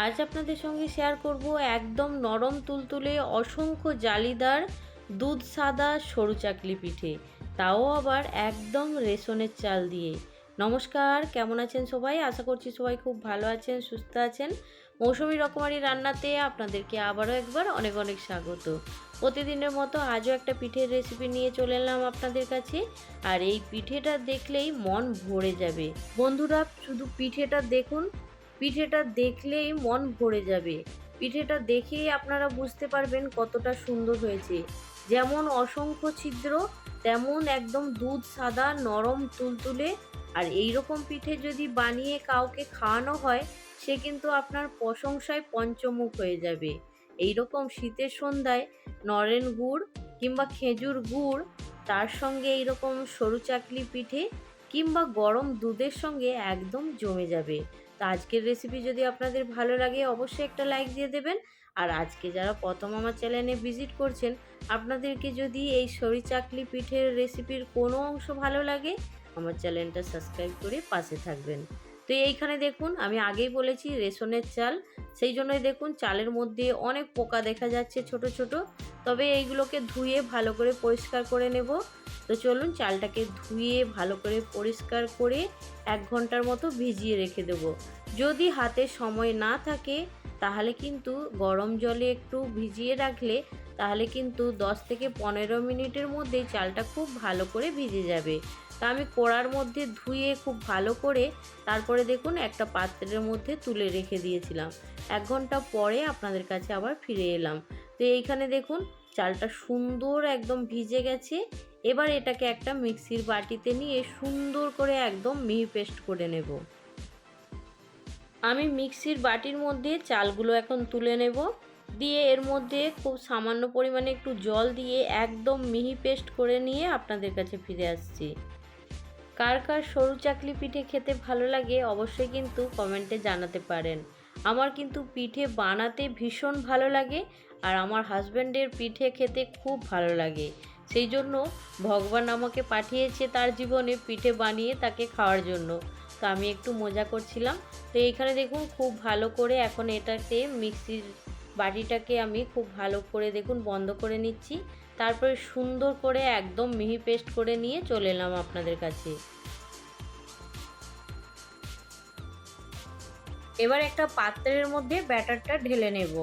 আজ আপনাদের সঙ্গে শেয়ার করব একদম নরম তুলতুলে অসংখ্য জালিদার দুধ সাদা সরু চাকলি পিঠে, তাও আবার একদম রেশনের চাল দিয়ে। নমস্কার, কেমন আছেন সবাই? আশা করছি সবাই খুব ভালো আছেন, সুস্থ আছেন। মৌসুমি রকমারি রান্নাতে আপনাদেরকে আবারও একবার অনেক অনেক স্বাগত। প্রতিদিনের মতো আজও একটা পিঠের রেসিপি নিয়ে চলে এলাম আপনাদের কাছে। আর এই পিঠেটা দেখলেই মন ভরে যাবে। বন্ধুরা, শুধু পিঠেটা দেখুন, পিঠেটা দেখলেই মন ভরে যাবে। পিঠেটা দেখেই আপনারা বুঝতে পারবেন কতটা সুন্দর হয়েছে। যেমন অসংখ্য ছিদ্র, তেমন একদম দুধ সাদা নরম তুলতুলে। আর এই রকম পিঠে যদি বানিয়ে কাউকে খাওয়ানো হয়, সে কিন্তু আপনার প্রশংসায় পঞ্চমুখ হয়ে যাবে। এই রকম শীতের সন্ধ্যায় নরেন গুড় কিংবা খেজুর গুড়, তার সঙ্গে এইরকম সরু চাকলি পিঠে কিংবা গরম দুধের সঙ্গে একদম জমে যাবে। তো আজকের রেসিপি যদি আপনাদের ভালো লাগে অবশ্যই একটা লাইক দিয়ে দেবেন। আর আজকে যারা প্রথম আমার চ্যানেলে ভিজিট করছেন, আপনাদেরকে যদি এই সরি চাকলি পিঠের রেসিপির কোনো অংশ ভালো লাগে, আমার চ্যানেলটা সাবস্ক্রাইব করে পাশে থাকবেন। তো এইখানে দেখুন, আমি আগেই বলেছি রেশনের চাল, সেই জন্যই দেখুন চালের মধ্যে অনেক পোকা দেখা যাচ্ছে ছোট ছোট। তবে এইগুলোকে ধুয়ে ভালো করে পরিষ্কার করে নেব। তো চলুন চালটাকে ধুয়ে ভালো করে পরিষ্কার করে 1 ঘন্টার মতো ভিজিয়ে রেখে দেব। যদি হাতে সময় না থাকে তাহলে কিন্তু গরম জলে একটু ভিজিয়ে রাখলে তাহলে কিন্তু 10 থেকে 15 মিনিটের মধ্যেই চালটা খুব ভালো করে ভিজে যাবে। তা আমি কড়ার মধ্যে ধুয়ে খুব ভালো করে তারপরে দেখুন একটা পাত্রের মধ্যে তুলে রেখে দিয়েছিলাম। 1 ঘন্টা পরে আপনাদের কাছে আবার ফিরে এলাম। তো এইখানে দেখুন চালটা সুন্দর একদম ভিজে গেছে। এবার এটাকে একটা মিক্সির বাটিতে নিয়ে সুন্দর করে একদম মিহি পেস্ট করে নেব। আমি মিক্সির বাটির মধ্যে চালগুলো এখন তুলে নেব, দিয়ে এর মধ্যে খুব সামান্য পরিমাণে একটু জল দিয়ে একদম মিহি পেস্ট করে নিয়ে আপনাদের কাছে ফিরে আসছি। কার কার সরু চাকলি পিঠে খেতে ভালো লাগে অবশ্যই কিন্তু কমেন্টে জানাতে পারেন। আমার কিন্তু পিঠে বানাতে ভীষণ ভালো লাগে, আর আমার হাজব্যান্ডের পিঠে খেতে খুব ভালো লাগে। সেই জন্য ভগবান আমাকে পাঠিয়েছে তার জীবনে পিঠে বানিয়ে তাকে খাওয়ার জন্য। তো আমি একটু মজা করছিলাম। তো এইখানে দেখুন খুব ভালো করে এখন এটাকে মিক্সির বাটিটাকে আমি খুব ভালো করে দেখুন বন্ধ করে নিচ্ছি। তারপরে সুন্দর করে একদম মিহি পেস্ট করে নিয়ে চলে এলাম আপনাদের কাছে। এবার একটা পাত্রের মধ্যে ব্যাটারটা ঢেলে নেব।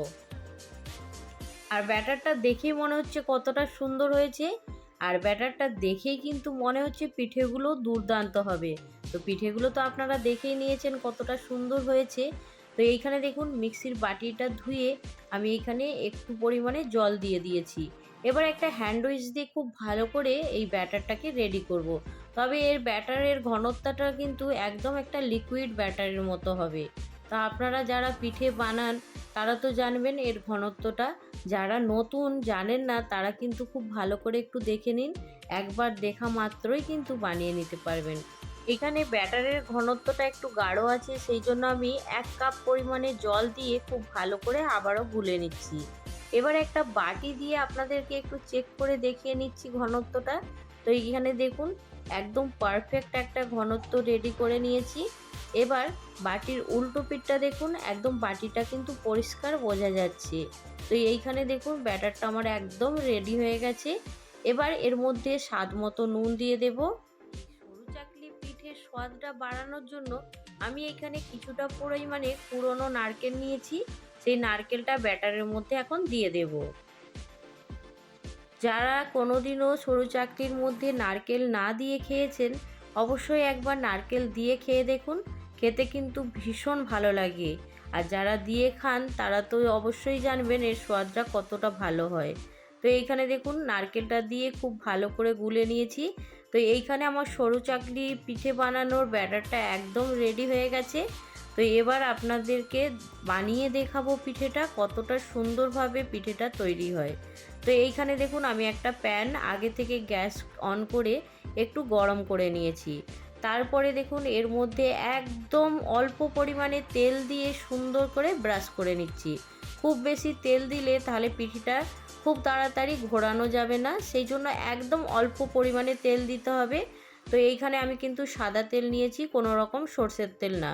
আর ব্যাটারটা দেখেই মনে হচ্ছে কতটা সুন্দর হয়েছে। আর ব্যাটারটা দেখেই কিন্তু মনে হচ্ছে পিঠেগুলো দুর্দান্ত হবে। তো পিঠেগুলো তো আপনারা দেখেই নিয়েছেন কতটা সুন্দর হয়েছে। তো এইখানে দেখুন মিক্সির বাটিটা ধুয়ে আমি এইখানে একটু পরিমাণে জল দিয়ে দিয়েছি। এবার একটা হ্যান্ড উইচ দিয়ে খুব ভালো করে এই ব্যাটারটাকে রেডি করব। তবে এর ব্যাটারের ঘনত্বটা কিন্তু একদম একটা লিকুইড ব্যাটারের মতো হবে। তা আপনারা যারা পিঠে বানান তারা তো জানবেন এর ঘনত্বটা। যারা নতুন জানেন না তারা কিন্তু খুব ভালো করে একটু দেখে নিন। একবার দেখা মাত্রই কিন্তু বানিয়ে নিতে পারবেন। এখানে ব্যাটারের ঘনত্বটা একটু গাঢ় আছে, সেই জন্য আমি 1 কাপ পরিমাণে জল দিয়ে খুব ভালো করে আবারও গুলে নিচ্ছি। এবার একটা বাটি দিয়ে আপনাদেরকে একটু চেক করে দেখিয়ে নিচ্ছি ঘনত্বটা। তো এইখানে দেখুন একদম পারফেক্ট একটা ঘনত্ব রেডি করে নিয়েছি। এবার বাটির উল্টো পিঠটা দেখুন, একদম বাটিটা কিন্তু পরিষ্কার বোঝা যাচ্ছে। তো এইখানে দেখুন ব্যাটারটা আমার একদম রেডি হয়ে গেছে। এবার এর মধ্যে স্বাদ মতো নুন দিয়ে দেব। সরু চাকলি পিঠের স্বাদটা বাড়ানোর জন্য আমি এখানে কিছুটা পরিমাণে পুরনো নারকেল নিয়েছি। সেই নারকেলটা ব্যাটারের মধ্যে এখন দিয়ে দেব। যারা কোনোদিনও সরু চাকলির মধ্যে নারকেল না দিয়ে খেয়েছেন অবশ্যই একবার নারকেল দিয়ে খেয়ে দেখুন, খেতে কিন্তু ভীষণ ভালো লাগে। আর যারা দিয়ে খান তারা তো অবশ্যই জানবেন এর স্বাদটা কতটা ভালো হয়। তো এইখানে দেখুন নারকেলটা দিয়ে খুব ভালো করে গুলে নিয়েছি। তো এইখানে আমার সরু চাকলি পিঠে বানানোর ব্যাটারটা একদম রেডি হয়ে গেছে। তো এবার আপনাদেরকে বানিয়ে দেখাবো পিঠেটা কতটা সুন্দরভাবে পিঠেটা তৈরি হয়। তো এইখানে দেখুন আমি একটা প্যান আগে থেকে গ্যাস অন করে একটু গরম করে নিয়েছি। তারপরে দেখুন এর মধ্যে একদম অল্প পরিমাণে তেল দিয়ে সুন্দর করে ব্রাশ করে নিচ্ছি। খুব বেশি তেল দিলে তাহলে পিঠেটা খুব তাড়াতাড়ি ঘোরানো যাবে না, সেই জন্য একদম অল্প পরিমাণে তেল দিতে হবে। তো এইখানে আমি কিন্তু সাদা তেল নিয়েছি, কোনো রকম সর্ষের তেল না।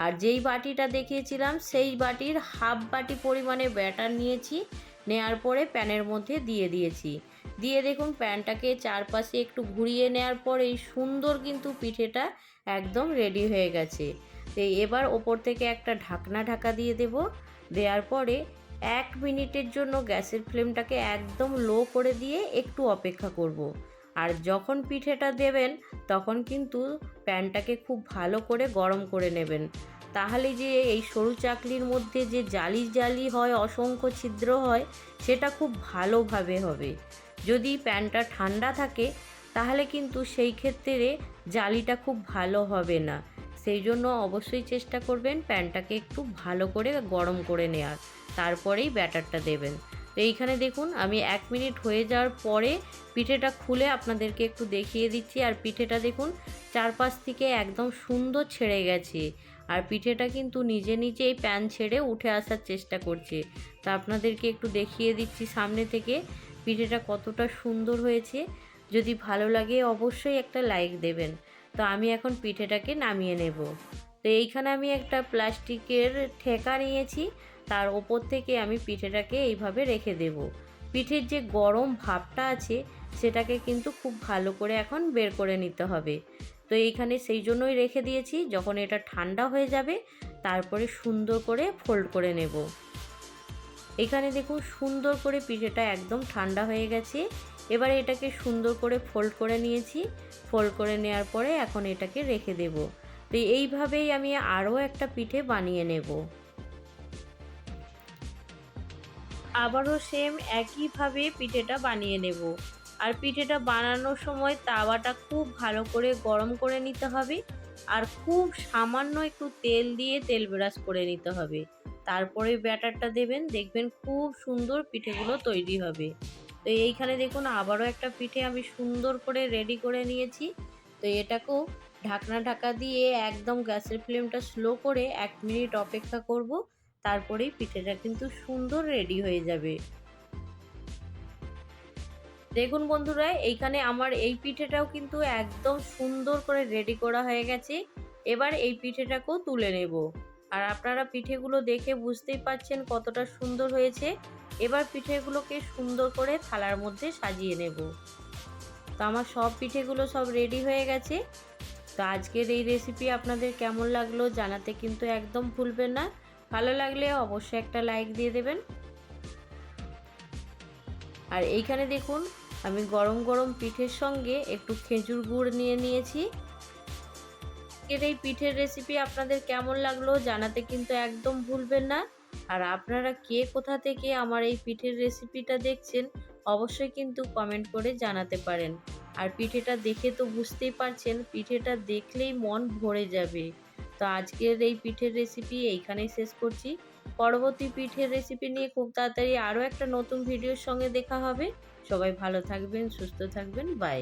আর যেই বাটিটা দেখিয়েছিলাম সেই বাটির হাফ বাটি পরিমাণে ব্যাটার নিয়েছি, নেওয়ার পরে প্যানের মধ্যে দিয়ে দিয়েছি। দিয়ে দেখুন প্যানটাকে চারপাশে একটু ঘুরিয়ে নেওয়ার পরেই সুন্দর কিন্তু পিঠেটা একদম রেডি হয়ে গেছে। তো এবার ওপর থেকে একটা ঢাকা দিয়ে দেব। দেওয়ার পরে 1 মিনিটের জন্য গ্যাসের ফ্লেমটাকে একদম লো করে দিয়ে একটু অপেক্ষা করব। আর যখন পিঠেটা দেবেন তখন কিন্তু প্যানটাকে খুব ভালো করে গরম করে নেবেন, তাহলে যে এই সরু চাকলির মধ্যে যে জালি জালি হয়, অসংখ্য ছিদ্র হয়, সেটা খুব ভালোভাবে হবে। যদি প্যানটা ঠান্ডা থাকে তাহলে কিন্তু সেই ক্ষেত্রে জালিটা খুব ভালো হবে না। সেই জন্য অবশ্যই চেষ্টা করবেন প্যানটাকে একটু ভালো করে গরম করে নেওয়ার, তারপরেই ব্যাটারটা দেবেন। তো এইখানে দেখুন আমি 1 মিনিট হয়ে যাওয়ার পরে পিঠেটা খুলে আপনাদেরকে একটু দেখিয়ে দিচ্ছি। আর পিঠেটা দেখুন চারপাশ থেকে একদম সুন্দর ছেড়ে গেছে, আর পিঠেটা কিন্তু নিজে নিজেই প্যান ছেড়ে উঠে আসার চেষ্টা করছে। তা আপনাদেরকে একটু দেখিয়ে দিচ্ছি সামনে থেকে পিঠেটা কতটা সুন্দর হয়েছে। যদি ভালো লাগে অবশ্যই একটা লাইক দেবেন। তো আমি এখন পিঠেটাকে নামিয়ে নেব। তো এইখানে আমি একটা প্লাস্টিকের ঠেকা নিয়েছি, তার ওপর থেকে আমি পিঠেটাকে এইভাবে রেখে দেব। পিঠের যে গরম ভাবটা আছে সেটাকে কিন্তু খুব ভালো করে এখন বের করে নিতে হবে। তো এইখানে সেই জন্যই রেখে দিয়েছি, যখন এটা ঠান্ডা হয়ে যাবে তারপরে সুন্দর করে ফোল্ড করে নেব। এখানে দেখুন সুন্দর করে পিঠেটা একদম ঠান্ডা হয়ে গেছে। এবারে এটাকে সুন্দর করে ফোল্ড করে নিয়েছি। ফোল্ড করে নেওয়ার পরে এখন এটাকে রেখে দেব। তো এইভাবেই আমি আরও একটা পিঠে বানিয়ে নেব। আবারও সেম একইভাবে পিঠেটা বানিয়ে নেব। আর পিঠেটা বানানোর সময় তাওয়াটা খুব ভালো করে গরম করে নিতে হবে, আর খুব সামান্য একটু তেল দিয়ে তেল ব্রাশ করে নিতে হবে। তারপরে ব্যাটারটা দেবেন, দেখবেন খুব সুন্দর পিঠেগুলো তৈরি হবে। তো এইখানে দেখুন আবারও একটা পিঠে আমি সুন্দর করে রেডি করে নিয়েছি। তো এটাকেও ঢাকা দিয়ে একদম গ্যাসের ফ্লেমটা স্লো করে 1 মিনিট অপেক্ষা করব। তারপরেই পিঠেটা কিন্তু সুন্দর রেডি হয়ে যাবে। দেখুন বন্ধুরা, এইখানে আমার এই পিঠেটাও কিন্তু একদম সুন্দর করে রেডি করা হয়ে গেছে। এবার এই পিঠেটাকেও তুলে নেব। আর আপনারা পিঠেগুলো দেখে বুঝতেই পারছেন কতটা সুন্দর হয়েছে। এবার পিঠেগুলোকে সুন্দর করে থালার মধ্যে সাজিয়ে নেব। তো আমার সব পিঠেগুলো সব রেডি হয়ে গেছে। তো আজকের এই রেসিপি আপনাদের কেমন লাগলো জানাতে কিন্তু একদম ভুলবেন না। ভালো লাগলে অবশ্যই একটা লাইক দিয়ে দেবেন। আর এইখানে দেখুন আমি গরম গরম পিঠের সঙ্গে একটু খেজুর গুড় নিয়ে নিয়েছি। এর এই পিঠের রেসিপি আপনাদের কেমন লাগলো জানাতে কিন্তু একদম ভুলবেন না। আর আপনারা কে কোথা থেকে আমার এই পিঠের রেসিপিটা দেখছেন অবশ্যই কিন্তু কমেন্ট করে জানাতে পারেন। আর পিঠেটা দেখে তো বুঝতেই পারছেন, পিঠেটা দেখলেই মন ভরে যাবে। তো আজকের এই পিঠের রেসিপি এইখানেই শেষ করছি। পরবর্তী পিঠের রেসিপি নিয়ে খুব তাড়াতাড়ি আরও একটা নতুন ভিডিওর সঙ্গে দেখা হবে। সবাই ভালো থাকবেন, সুস্থ থাকবেন, বাই।